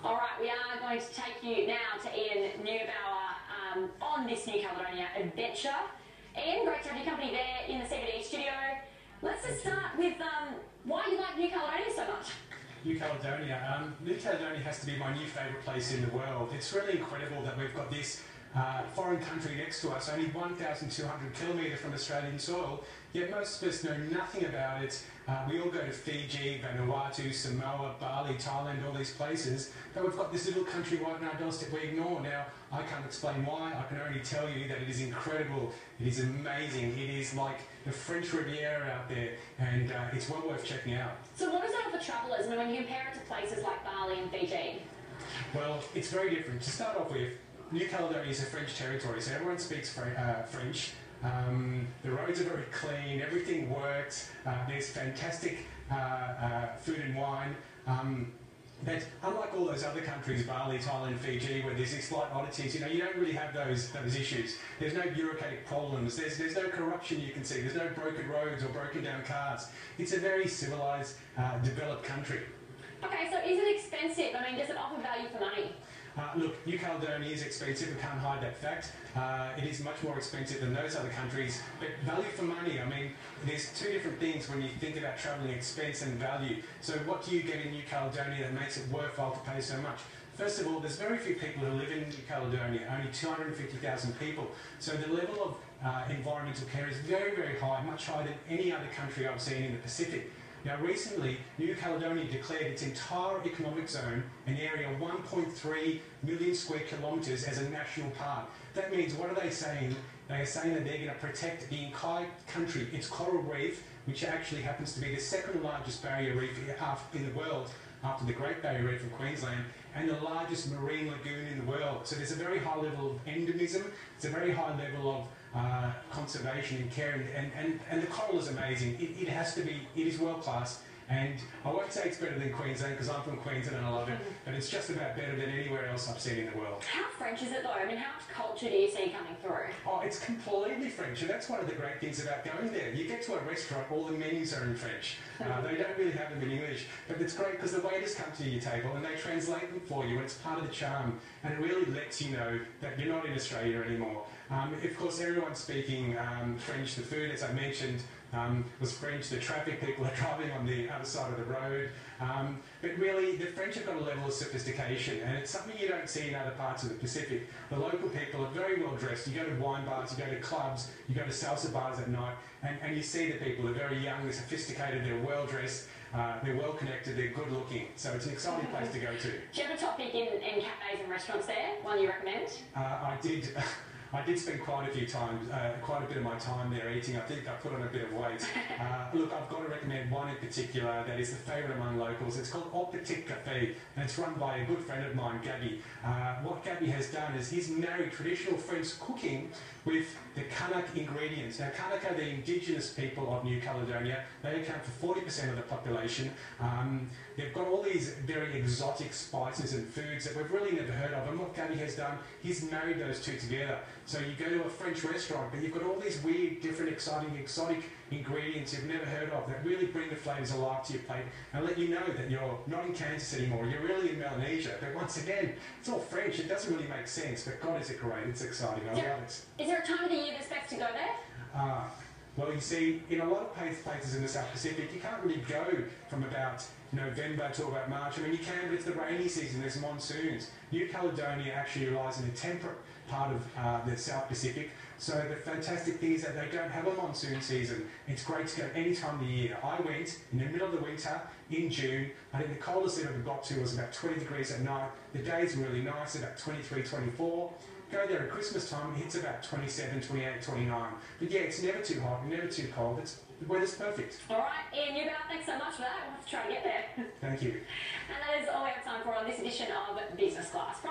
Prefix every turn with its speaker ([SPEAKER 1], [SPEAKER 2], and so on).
[SPEAKER 1] All right, we are going to take you now to Ian Neubauer on this New Caledonia adventure. Ian, great to have your company there in the CBD studio. Let's just start with why you like New Caledonia so much.
[SPEAKER 2] New Caledonia has to be my new favourite place in the world. It's really incredible that we've got this foreign country next to us, only 1,200 kilometres from Australian soil, yet most of us know nothing about it. We all go to Fiji, Vanuatu, Samoa, Bali, Thailand, all these places, but we've got this little country right on our doorstep we ignore. Now, I can't explain why, I can only tell you that it is incredible, it is amazing, it is like the French Riviera out there, and it's well worth checking out.
[SPEAKER 1] So what does that offer travellers when you compare it to places like Bali and Fiji?
[SPEAKER 2] Well, it's very different. To start off with, New Caledonia is a French territory, so everyone speaks French. The roads are very clean, everything works, there's fantastic food and wine. But unlike all those other countries, Bali, Thailand, Fiji, where there's these slight oddities, you don't really have those issues. There's no bureaucratic problems, there's no corruption you can see, there's no broken roads or broken down cars. It's a very civilised, developed country.
[SPEAKER 1] Okay, so is it expensive? Does it offer value for money?
[SPEAKER 2] Look, New Caledonia is expensive, we can't hide that fact. It is much more expensive than those other countries, but value for money, there's two different things when you think about travelling: expense and value. So what do you get in New Caledonia that makes it worthwhile to pay so much? First of all, there's very few people who live in New Caledonia, only 250,000 people. So the level of environmental care is very, very high, much higher than any other country I've seen in the Pacific. Now recently, New Caledonia declared its entire economic zone, an area of 1.3 million square kilometres, as a national park. That means, what are they saying? They are saying that they're going to protect the entire country, its coral reef, which actually happens to be the second largest barrier reef in the world, after the Great Barrier Reef in Queensland, and the largest marine lagoon in the world. So there's a very high level of endemism, it's a very high level of conservation and care, and the coral is amazing. It has to be, it is world class, and I won't say it's better than Queensland because I'm from Queensland and I love it, but it's just about better than anywhere else I've seen in the world.
[SPEAKER 1] How French is it though? How much culture do you see coming through?
[SPEAKER 2] Oh, it's completely French, and that's one of the great things about going there. You get to a restaurant, all the menus are in French. They don't really have them in English, but it's great because the waiters come to your table and they translate them for you, and it's part of the charm, and it really lets you know that you're not in Australia anymore. Of course, everyone's speaking French. The food, as I mentioned, was French. The traffic, people are driving on the other side of the road. But really, the French have got a level of sophistication, and it's something you don't see in other parts of the Pacific. The local people are very well dressed. You go to wine bars, you go to clubs, you go to salsa bars at night, and you see that people are very young, they're sophisticated, they're well dressed, they're well connected, they're good looking. So it's an exciting place to go to.
[SPEAKER 1] Do you have a topic in cafes and restaurants there, one you recommend?
[SPEAKER 2] I did spend quite a bit of my time there eating. I think I put on a bit of weight. Look, I've got to recommend one in particular that is the favourite among locals. It's called Au Petit Café, and it's run by a good friend of mine, Gabby. What Gabby has done is he's married traditional French cooking with the Kanak ingredients. Now, Kanak are the indigenous people of New Caledonia. They account for 40% of the population. They've got all these very exotic spices and foods that we've really never heard of, and what Gabby has done, he's married those two together. So you go to a French restaurant, but you've got all these weird, different, exciting, exotic ingredients you've never heard of that really bring the flavours alive to your plate and let you know that you're not in Kansas anymore, you're really in Melanesia. But once again, it's all French, it doesn't really make sense, but God, is it great, it's exciting, I love it.
[SPEAKER 1] Is there a time of the year that's best to go there?
[SPEAKER 2] Well, you see, in a lot of places in the South Pacific, you can't really go from about November to about March. You can, but it's the rainy season, there's monsoons. New Caledonia actually relies on a temperate part of the South Pacific, so the fantastic thing is that they don't have a monsoon season. It's great to go any time of the year. I went in the middle of the winter, in June. I think the coldest it ever got to was about 20 degrees at night. The days are really nice, about 23, 24. Go there at Christmas time, it hits about 27, 28, 29. But yeah, it's never too hot, never too cold. The weather's perfect.
[SPEAKER 1] All right, Ian Neubauer, thanks so much for that. We'll have to try to get there.
[SPEAKER 2] Thank you.
[SPEAKER 1] And that is all we have time for on this edition of Business Class.